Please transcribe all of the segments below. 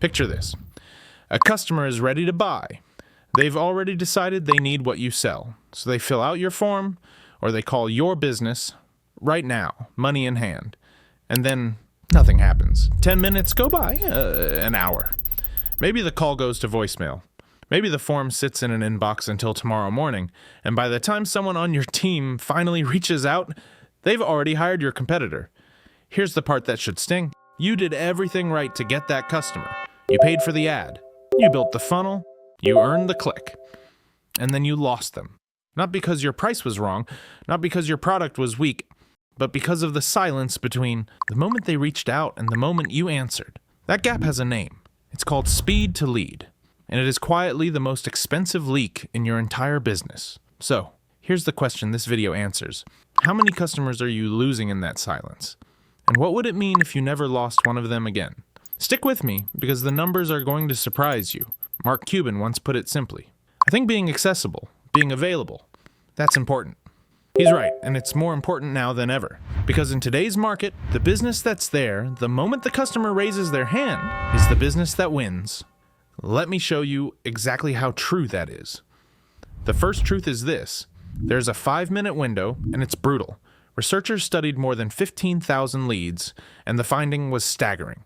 Picture this. A customer is ready to buy. They've already decided they need what you sell, so they fill out your form, or they call your business right now, money in hand, and then nothing happens. 10 minutes go by, an hour. Maybe the call goes to voicemail. Maybe the form sits in an inbox until tomorrow morning, and by the time someone on your team finally reaches out, they've already hired your competitor. Here's the part that should sting. You did everything right to get that customer. You paid for the ad. You built the funnel. You earned the click. And then you lost them. Not because your price was wrong, not because your product was weak, but because of the silence between the moment they reached out and the moment you answered. That gap has a name. It's called speed to lead. And it is quietly the most expensive leak in your entire business. So, here's the question this video answers. How many customers are you losing in that silence? And what would it mean if you never lost one of them again? Stick with me, because the numbers are going to surprise you. Mark Cuban once put it simply. I think being accessible, being available, that's important. He's right, and it's more important now than ever. Because in today's market, the business that's there, the moment the customer raises their hand, is the business that wins. Let me show you exactly how true that is. The first truth is this. There's a 5-minute window, and it's brutal. Researchers studied more than 15,000 leads, and the finding was staggering.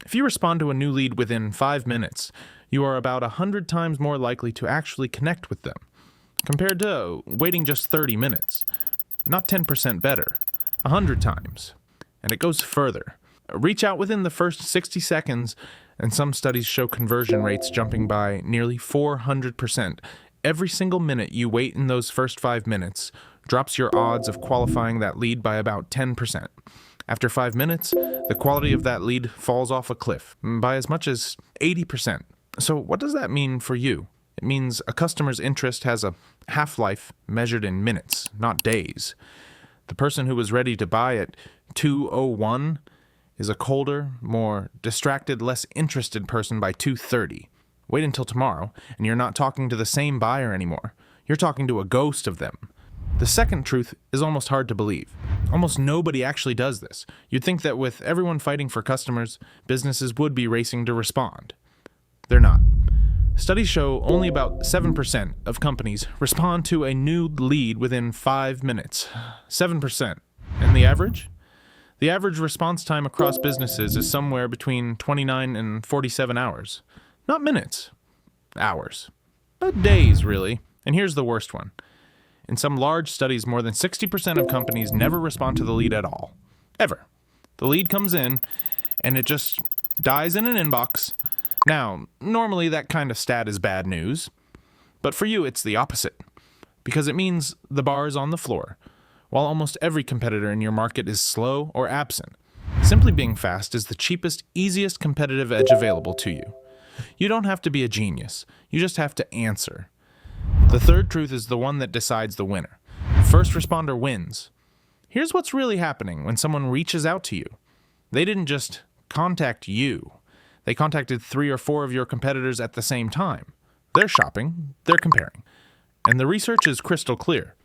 If you respond to a new lead within 5 minutes, you are about 100 times more likely to actually connect with them, compared to waiting just 30 minutes. Not 10% better, 100 times. And it goes further. Reach out within the first 60 seconds, and some studies show conversion rates jumping by nearly 400%. Every single minute you wait in those first 5 minutes drops your odds of qualifying that lead by about 10%. After 5 minutes, the quality of that lead falls off a cliff by as much as 80%. So what does that mean for you? It means a customer's interest has a half-life measured in minutes, not days. The person who was ready to buy at 2:01 is a colder, more distracted, less interested person by 2:30. Wait until tomorrow, and you're not talking to the same buyer anymore. You're talking to a ghost of them. The second truth is almost hard to believe. Almost nobody actually does this. You'd think that with everyone fighting for customers, businesses would be racing to respond. They're not. Studies show only about 7% of companies respond to a new lead within 5 minutes. 7%. And the average? The average response time across businesses is somewhere between 29 and 47 hours. Not minutes. Hours. But days, really. And here's the worst one. In some large studies, more than 60% of companies never respond to the lead at all. Ever. The lead comes in, and it just dies in an inbox. Now, normally that kind of stat is bad news. But for you, it's the opposite. Because it means the bar is on the floor, while almost every competitor in your market is slow or absent. Simply being fast is the cheapest, easiest competitive edge available to you. You don't have to be a genius. You just have to answer. The third truth is the one that decides the winner. First responder wins. Here's what's really happening when someone reaches out to you. They didn't just contact you. They contacted 3 or 4 of your competitors at the same time. They're shopping. They're comparing. And the research is crystal clear.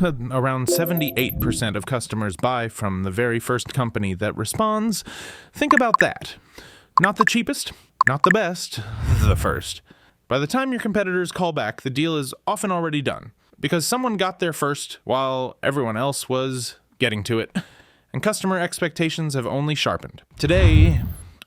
Around 78% of customers buy from the very first company that responds. Think about that. Not the cheapest, not the best, the first. By the time your competitors call back, the deal is often already done, because someone got there first while everyone else was getting to it, and customer expectations have only sharpened. Today,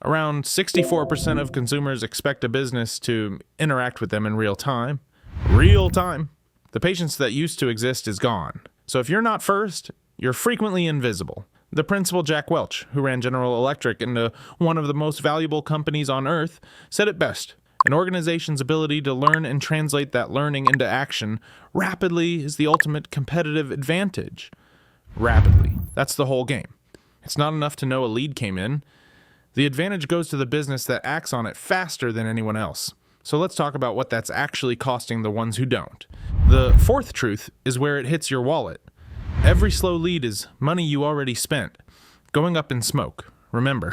around 64% of consumers expect a business to interact with them in real time. Real time. The patience that used to exist is gone. So if you're not first, you're frequently invisible. The principal Jack Welch, who ran General Electric into one of the most valuable companies on earth, said it best. An organization's ability to learn and translate that learning into action rapidly is the ultimate competitive advantage. Rapidly. That's the whole game. It's not enough to know a lead came in. The advantage goes to the business that acts on it faster than anyone else. So let's talk about what that's actually costing the ones who don't. The fourth truth is where it hits your wallet. Every slow lead is money you already spent, going up in smoke. Remember,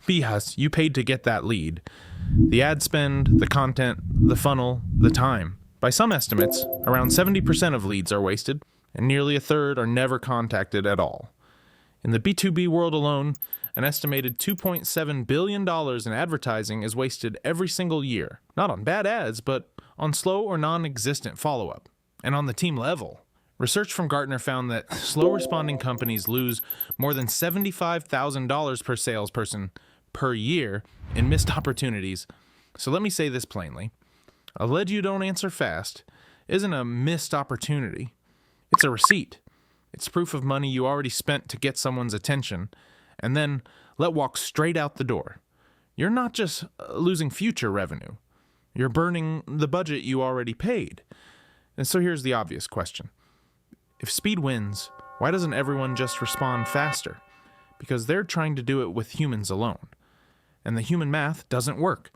BS, you paid to get that lead. The ad spend, the content, the funnel, the time. By some estimates, around 70% of leads are wasted, and nearly a third are never contacted at all. In the B2B world alone, An estimated $2.7 billion in advertising is wasted every single year, not on bad ads, but on slow or non-existent follow-up. And on the team level, research from Gartner found that slow-responding companies lose more than $75,000 per salesperson per year in missed opportunities. So let me say this plainly. A lead you don't answer fast isn't a missed opportunity. It's a receipt. It's proof of money you already spent to get someone's attention and then let walk straight out the door. You're not just losing future revenue. You're burning the budget you already paid. And so here's the obvious question. If speed wins, why doesn't everyone just respond faster? Because they're trying to do it with humans alone. And the human math doesn't work.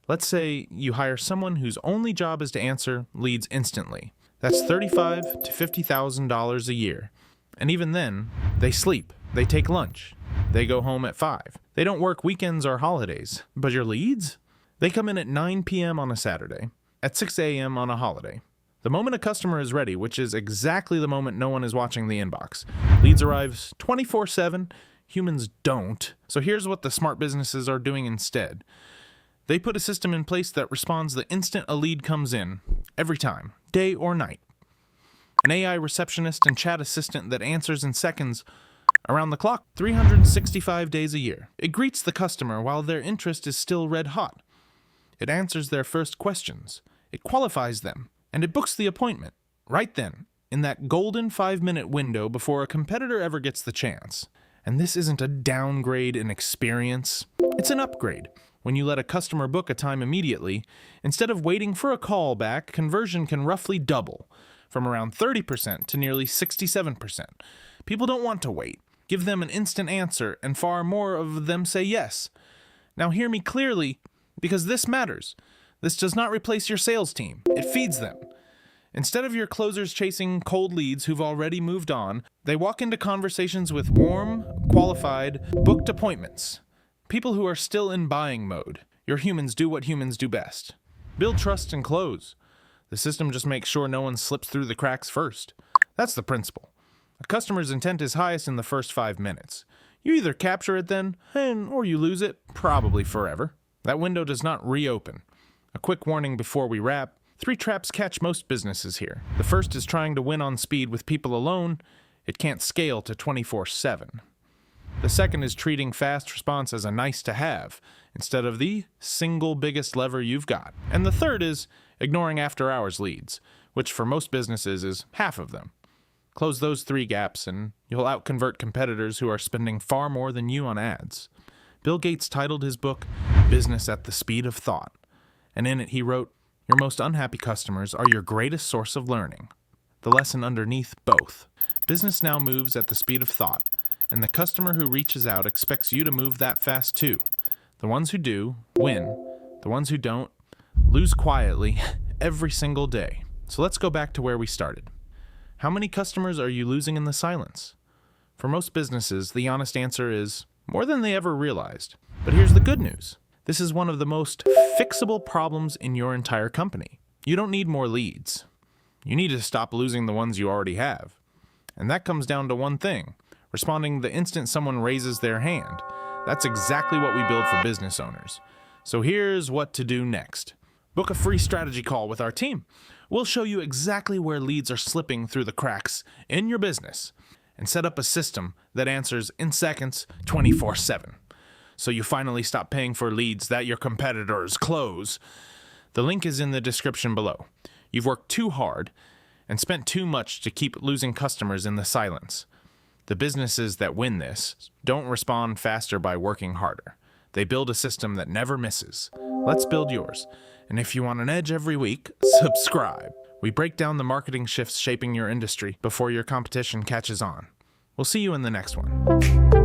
Let's say you hire someone whose only job is to answer leads instantly. That's $35,000 to $50,000 a year. And even then, they sleep, they take lunch, they go home at 5. They don't work weekends or holidays. But your leads? They come in at 9 p.m. on a Saturday, at 6 a.m. on a holiday. The moment a customer is ready, which is exactly the moment no one is watching the inbox. Leads arrive 24/7. Humans don't. So here's what the smart businesses are doing instead. They put a system in place that responds the instant a lead comes in, every time, day or night. An AI receptionist and chat assistant that answers in seconds, around the clock, 365 days a year. It greets the customer while their interest is still red hot. It answers their first questions. It qualifies them. And it books the appointment, right then, in that golden 5-minute window before a competitor ever gets the chance. And this isn't a downgrade in experience. It's an upgrade. When you let a customer book a time immediately, instead of waiting for a call back, conversion can roughly double, from around 30% to nearly 67%. People don't want to wait. Give them an instant answer, and far more of them say yes. Now hear me clearly, because this matters. This does not replace your sales team. It feeds them. Instead of your closers chasing cold leads who've already moved on, they walk into conversations with warm, qualified, booked appointments. People who are still in buying mode. Your humans do what humans do best. Build trust and close. The system just makes sure no one slips through the cracks first. That's the principle. A customer's intent is highest in the first 5 minutes. You either capture it then, or you lose it, probably forever. That window does not reopen. A quick warning before we wrap. 3 traps catch most businesses here. The first is trying to win on speed with people alone. It can't scale to 24/7. The second is treating fast response as a nice to have, instead of the single biggest lever you've got. And the third is ignoring after-hours leads, which for most businesses is half of them. Close those 3 gaps and you'll outconvert competitors who are spending far more than you on ads. Bill Gates titled his book, Business at the Speed of Thought. And in it he wrote, "Your most unhappy customers are your greatest source of learning." The lesson underneath both. Business now moves at the speed of thought, and the customer who reaches out expects you to move that fast too. The ones who do, win. The ones who don't, lose quietly every single day. So let's go back to where we started. How many customers are you losing in the silence? For most businesses, the honest answer is more than they ever realized. But here's the good news. This is one of the most fixable problems in your entire company. You don't need more leads. You need to stop losing the ones you already have. And that comes down to one thing, responding the instant someone raises their hand. That's exactly what we build for business owners. So here's what to do next. Book a free strategy call with our team. We'll show you exactly where leads are slipping through the cracks in your business and set up a system that answers in seconds 24/7. So you finally stop paying for leads that your competitors close. The link is in the description below. You've worked too hard and spent too much to keep losing customers in the silence. The businesses that win this don't respond faster by working harder. They build a system that never misses. Let's build yours. And if you want an edge every week, subscribe. We break down the marketing shifts shaping your industry before your competition catches on. We'll see you in the next one.